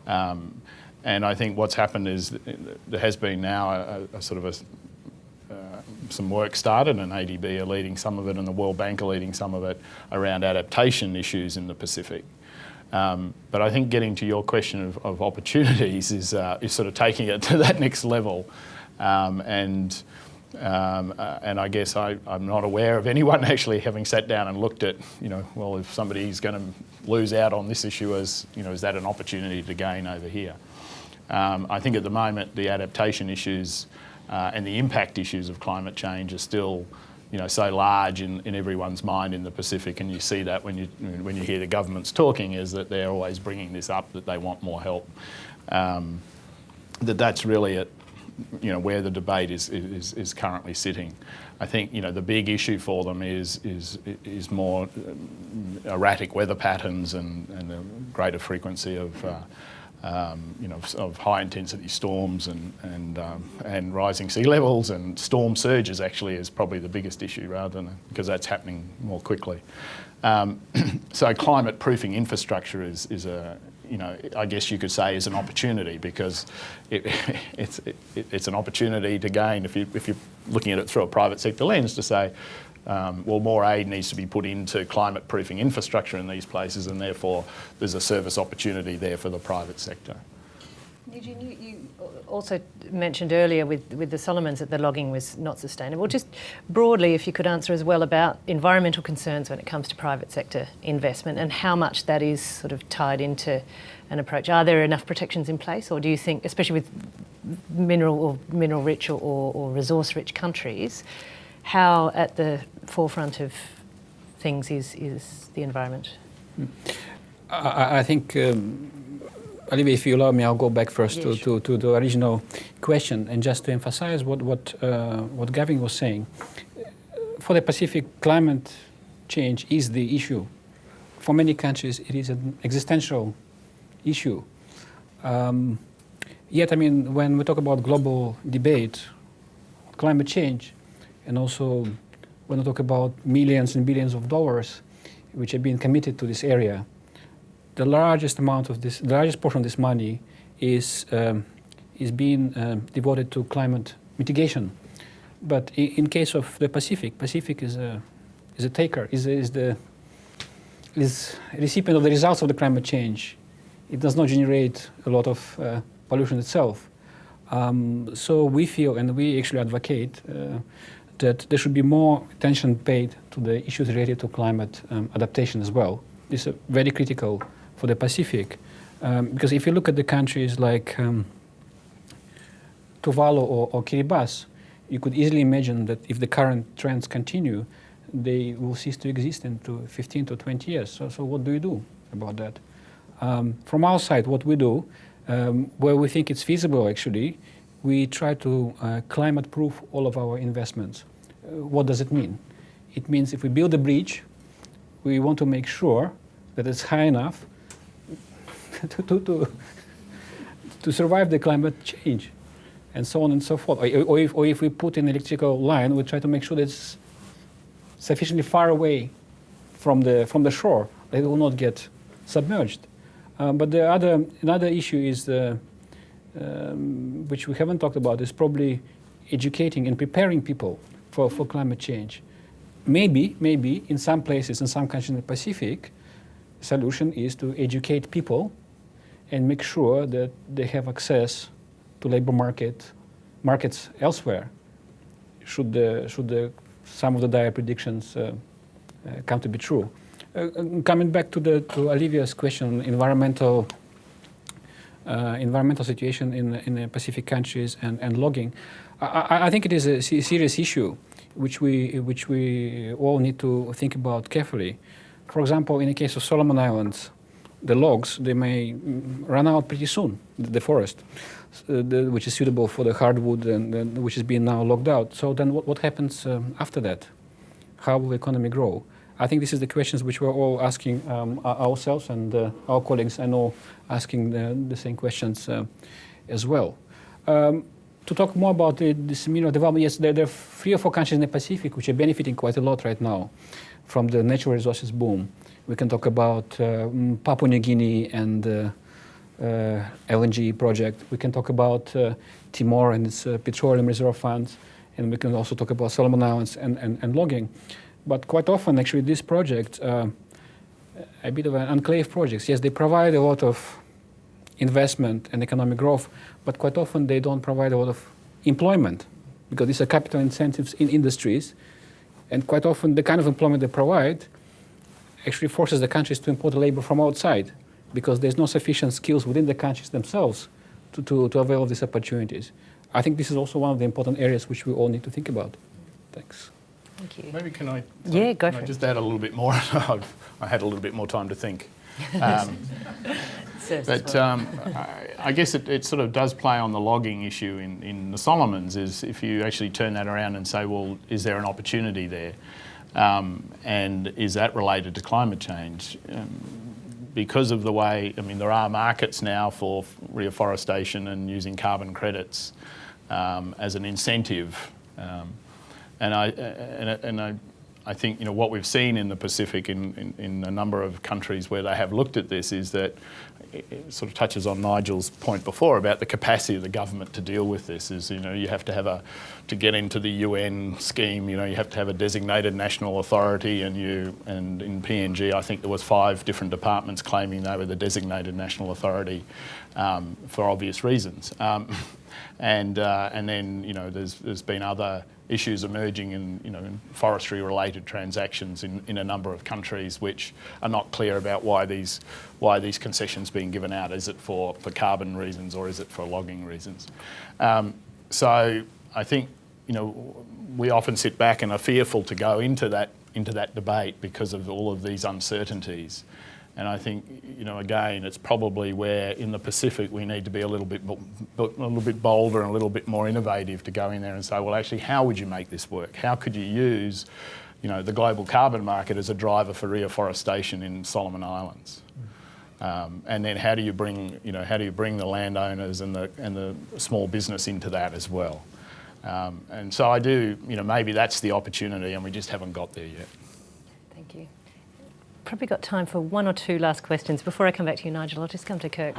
S3: and I think what's happened is there has been now some work started, and ADB are leading some of it, and the World Bank are leading some of it around adaptation issues in the Pacific. But I think getting to your question of opportunities is sort of taking it to that next level, and I guess I'm not aware of anyone actually having sat down and looked at, well, if somebody's going to lose out on this issue, is that an opportunity to gain over here? I think at the moment the adaptation issues and the impact issues of climate change are still, so large in everyone's mind in the Pacific, and you see that when you hear the governments talking, is that they're always bringing this up, that they want more help. That's really at where the debate is currently sitting. I think the big issue for them is more erratic weather patterns and the greater frequency of high intensity storms and rising sea levels, and storm surges actually is probably the biggest issue, rather than, because that's happening more quickly. So climate proofing infrastructure is a, I guess you could say, is an opportunity, because it's an opportunity to gain, if you're looking at it through a private sector lens, to say, well, more aid needs to be put into climate proofing infrastructure in these places, and therefore there's a service opportunity there for the private sector.
S1: Eugenue, you also mentioned earlier with the Solomons that the logging was not sustainable. Just broadly, if you could answer as well about environmental concerns when it comes to private sector investment and how much that is sort of tied into an approach. Are there enough protections in place, or do you think, especially with mineral-rich or resource-rich countries, how at the forefront of things is the environment?
S4: I think, Olivia, if you allow me, I'll go back first to the original question, and just to emphasize what Gavin was saying. For the Pacific, climate change is the issue. For many countries, it is an existential issue. Yet, I mean, when we talk about global debate, climate change, and also when we talk about millions and billions of dollars which have been committed to this area, the largest portion of this money is being devoted to climate mitigation. But in case of the Pacific is a taker, is a recipient of the results of the climate change. It does not generate a lot of pollution itself. So we feel, and we actually advocate, that there should be more attention paid to the issues related to climate adaptation as well. This is very critical for the Pacific, because if you look at the countries like Tuvalu or Kiribati, you could easily imagine that if the current trends continue, they will cease to exist in 15 to 20 years. So what do you do about that? From our side, what we do, where we think it's feasible actually, we try to climate-proof all of our investments. What does it mean? It means if we build a bridge, we want to make sure that it's high enough to survive the climate change, and so on and so forth. Or if we put an electrical line, we try to make sure that it's sufficiently far away from the shore that it will not get submerged. But another issue is which we haven't talked about, is probably educating and preparing people for climate change. Maybe in some places, in some countries in the Pacific, the solution is to educate people and make sure that they have access to labor markets elsewhere, should some of the dire predictions come to be true. Coming back to Olivia's question, environmental situation in the Pacific countries and logging, I think it is a serious issue which we all need to think about carefully. For example, in the case of Solomon Islands, the logs, they may run out pretty soon, the forest, which is suitable for the hardwood and which is being now logged out. So then what happens after that? How will the economy grow? I think this is the questions which we're all asking ourselves, and our colleagues, I know, asking the same questions as well. To talk more about this mineral development, yes, there are 3 or 4 countries in the Pacific which are benefiting quite a lot right now from the natural resources boom. We can talk about Papua New Guinea and LNG project. We can talk about Timor and its petroleum reserve funds, and we can also talk about Solomon Islands and logging. But quite often, actually, these projects are a bit of an enclave projects. Yes, they provide a lot of investment and economic growth, but quite often they don't provide a lot of employment, because these are capital incentives in industries, and quite often the kind of employment they provide actually forces the countries to import labor from outside, because there's no sufficient skills within the countries themselves to avail of these opportunities. I think this is also one of the important areas which we all need to think about. Thanks.
S1: Thank you.
S3: Maybe can I just add a little bit more? I had a little bit more time to think. But I guess it sort of does play on the logging issue in the Solomons, is if you actually turn that around and say, well, is there an opportunity there? And is that related to climate change? Because of the way, I mean, there are markets now for reforestation and using carbon credits as an incentive. And I think, you know, what we've seen in the Pacific in a number of countries where they have looked at this is that it sort of touches on Nigel's point before about the capacity of the government to deal with this. Is, you know, you have to have to get into the UN scheme, you know, you have to have a designated national authority, and in PNG I think there was 5 different departments claiming they were the designated national authority for obvious reasons. And then, you know, there's been other issues emerging in forestry related transactions in a number of countries which are not clear about why these concessions being given out. Is it for carbon reasons, or is it for logging reasons? So I think, you know, we often sit back and are fearful to go into that debate because of all of these uncertainties. And I think, again, it's probably where in the Pacific we need to be a little bit bolder and a little bit more innovative to go in there and say, well, actually, how would you make this work? How could you use, the global carbon market as a driver for reforestation in Solomon Islands? And then how do you bring the landowners and the small business into that as well? And so I do, maybe that's the opportunity, and we just haven't got there yet.
S1: Thank you. Probably got time for one or two last questions. Before I come back to you, Nigel, I'll just come to Kirk.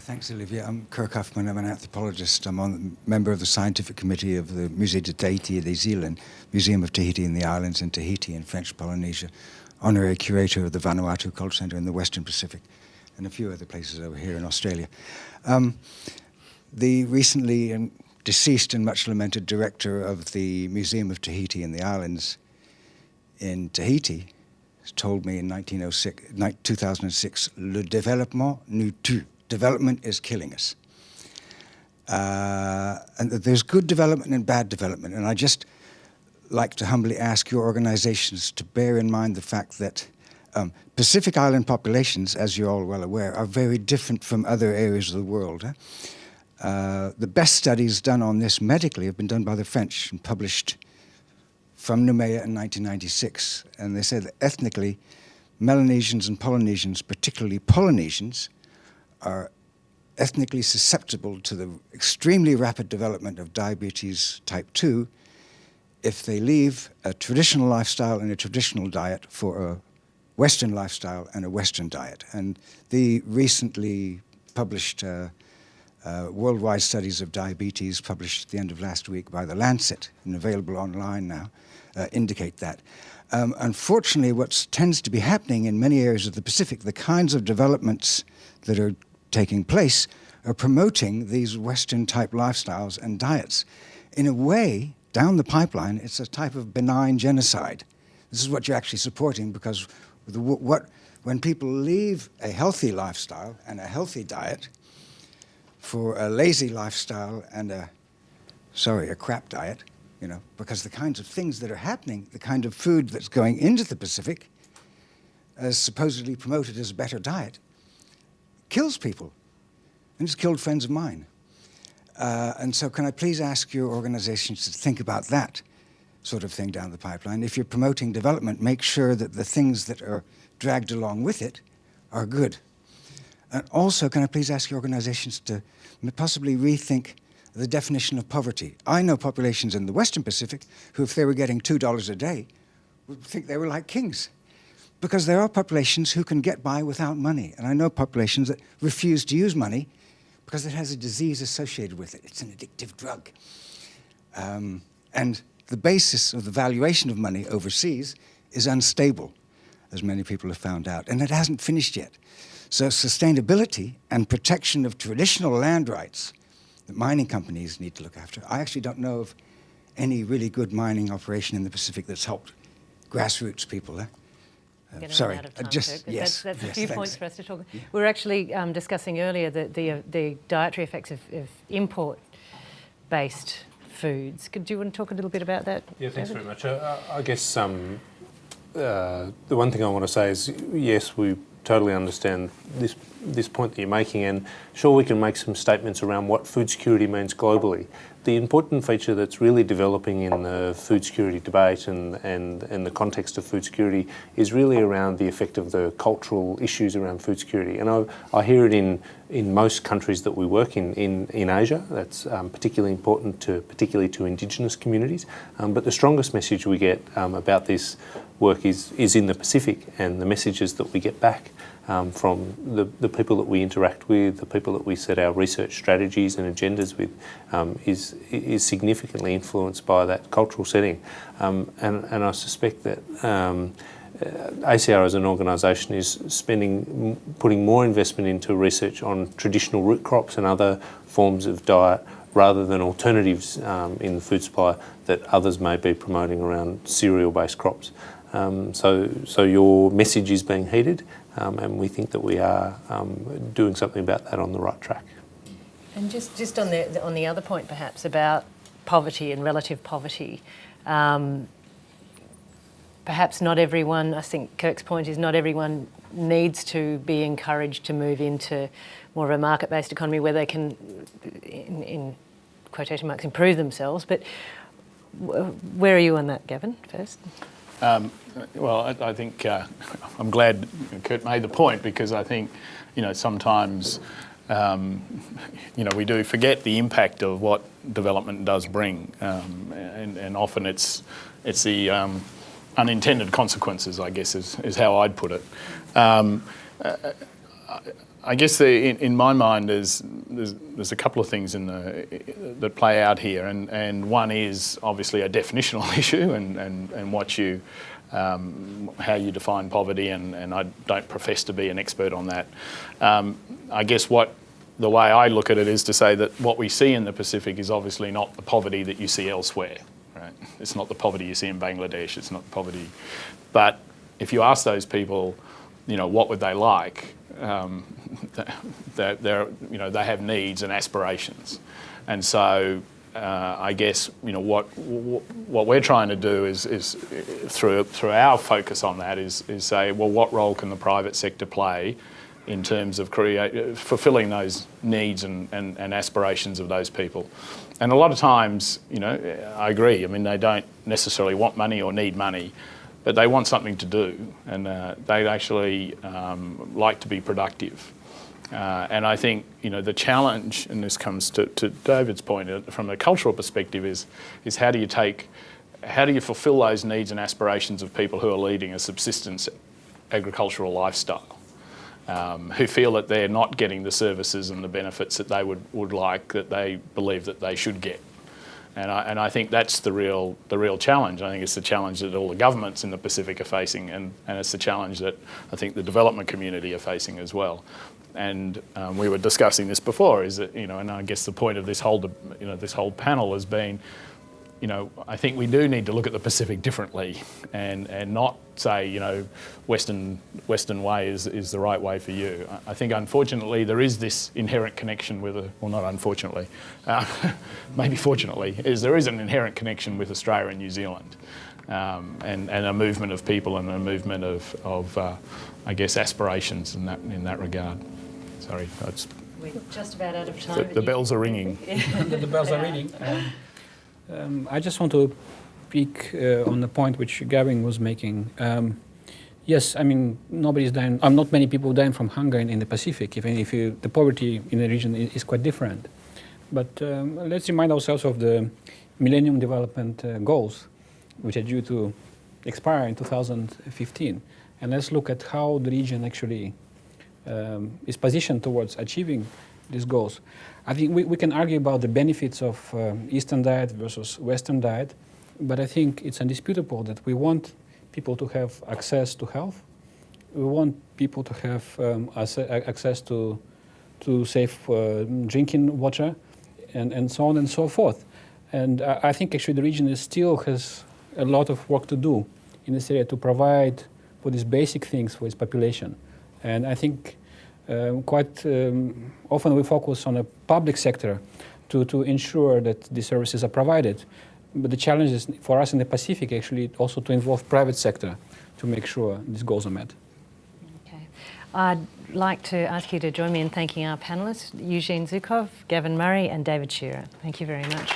S8: Thanks, Olivia. I'm Kirk Huffman. I'm an anthropologist. I'm a member of the scientific committee of the Musée de Tahiti des Îles and Museum of Tahiti and the Islands in Tahiti in French Polynesia, honorary curator of the Vanuatu Culture Centre in the Western Pacific, and a few other places over here in Australia. The recently deceased and much lamented director of the Museum of Tahiti and the Islands in Tahiti told me in 2006, le développement nous tue. Development is killing us. And there's good development and bad development. And I just like to humbly ask your organizations to bear in mind the fact that Pacific Island populations, as you're all well aware, are very different from other areas of the world. The best studies done on this medically have been done by the French and published from Noumea in 1996. And they say that ethnically, Melanesians and Polynesians, particularly Polynesians, are ethnically susceptible to the extremely rapid development of diabetes type 2 if they leave a traditional lifestyle and a traditional diet for a Western lifestyle and a Western diet. And the recently published worldwide studies of diabetes, published at the end of last week by The Lancet and available online now, indicate that. Unfortunately, what tends to be happening in many areas of the Pacific, the kinds of developments that are taking place are promoting these Western-type lifestyles and diets. In a way, down the pipeline, it's a type of benign genocide. This is what you're actually supporting, because when people leave a healthy lifestyle and a healthy diet for a lazy lifestyle and a crap diet, because the kinds of things that are happening, the kind of food that's going into the Pacific, as supposedly promoted as a better diet, kills people, and it's killed friends of mine. And so can I please ask your organizations to think about that sort of thing down the pipeline? If you're promoting development, make sure that the things that are dragged along with it are good. And also, can I please ask your organizations to possibly rethink the definition of poverty? I know populations in the Western Pacific who, if they were getting $2 a day, would think they were like kings. Because there are populations who can get by without money. And I know populations that refuse to use money because it has a disease associated with it. It's an addictive drug. And the basis of the valuation of money overseas is unstable, as many people have found out. And it hasn't finished yet. So sustainability and protection of traditional land rights that mining companies need to look after. I actually don't know of any really good mining operation in the Pacific that's helped grassroots people. Sorry,
S1: out of time,
S8: just
S1: Kirk.
S8: yes.
S1: That's a
S8: yes,
S1: few
S8: thanks.
S1: points for us to talk. We were actually discussing earlier the dietary effects of import-based foods. Do you want to talk a little bit about that?
S2: Yeah, thanks very much. I guess the one thing I want to say is, yes, we totally understand this point that you're making, and sure, we can make some statements around what food security means globally. The important feature that's really developing in the food security debate and the context of food security is really around the effect of the cultural issues around food security. And I hear it in most countries that we work in Asia. That's particularly important particularly to Indigenous communities. But the strongest message we get about this work is in the Pacific, and the messages that we get back from the people that we interact with, the people that we set our research strategies and agendas with, is significantly influenced by that cultural setting. And I suspect that ACR as an organisation is putting more investment into research on traditional root crops and other forms of diet rather than alternatives in the food supply that others may be promoting around cereal-based crops. So your message is being heeded, and we think that we are doing something about that on the right track.
S1: And just on the other point, perhaps, about poverty and relative poverty, perhaps not everyone, I think Kirk's point is not everyone needs to be encouraged to move into more of a market-based economy where they can, in quotation marks, improve themselves. But where are you on that, Gavin, first?
S3: Well, I think I'm glad Kurt made the point, because I think, sometimes, we do forget the impact of what development does bring, and often it's the unintended consequences, I guess, is how I'd put it. I guess in my mind there's a couple of things that play out here, and one is obviously a definitional issue and what you how you define poverty, and I don't profess to be an expert on that. I guess the way I look at it is to say that what we see in the Pacific is obviously not the poverty that you see elsewhere. Right? It's not the poverty you see in Bangladesh. It's not poverty, but if you ask those people, what would they like? They have needs and aspirations, and so I guess what we're trying to do is through our focus on that is say, well, what role can the private sector play in terms of fulfilling those needs and aspirations of those people? And a lot of times, I agree. I mean, they don't necessarily want money or need money, but they want something to do, and they actually like to be productive. And I think the challenge, and this comes to David's point from a cultural perspective, is how do you fulfil those needs and aspirations of people who are leading a subsistence agricultural lifestyle, who feel that they're not getting the services and the benefits that they would like, that they believe that they should get. And I think that's the real challenge. I think it's the challenge that all the governments in the Pacific are facing, and it's the challenge that I think the development community are facing as well. And we were discussing this before, is that, and I guess the point of this whole panel has been, I think we do need to look at the Pacific differently, and not say, Western way is the right way for you. I think unfortunately there is this inherent connection with, well, not unfortunately, maybe fortunately, there is an inherent connection with Australia and New Zealand, and a movement of people and a movement of I guess aspirations in that regard. Sorry,
S1: we're just about out of time.
S3: The bells are ringing.
S4: The bells are ringing. I just want to pick on the point which Gavin was making. Yes, I mean, nobody's dying. Not many people dying from hunger in the Pacific. Even if the poverty in the region is quite different. But let's remind ourselves of the Millennium Development Goals, which are due to expire in 2015, and let's look at how the region actually is positioned towards achieving these goals. I think we can argue about the benefits of Eastern diet versus Western diet, but I think it's indisputable that we want people to have access to health. We want people to have access to safe drinking water, and so on and so forth. And I think actually the region still has a lot of work to do in this area to provide for these basic things for its population. And I think quite often we focus on a public sector to ensure that these services are provided. But the challenge is for us in the Pacific actually also to involve private sector to make sure these goals are met.
S1: Okay. I'd like to ask you to join me in thanking our panellists, Eugenue Zhukov, Gavin Murray and David Shearer. Thank you very much.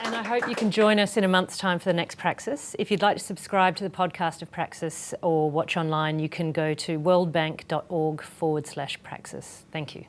S1: And I hope you can join us in a month's time for the next Praxis. If you'd like to subscribe to the podcast of Praxis or watch online, you can go to worldbank.org/Praxis. Thank you.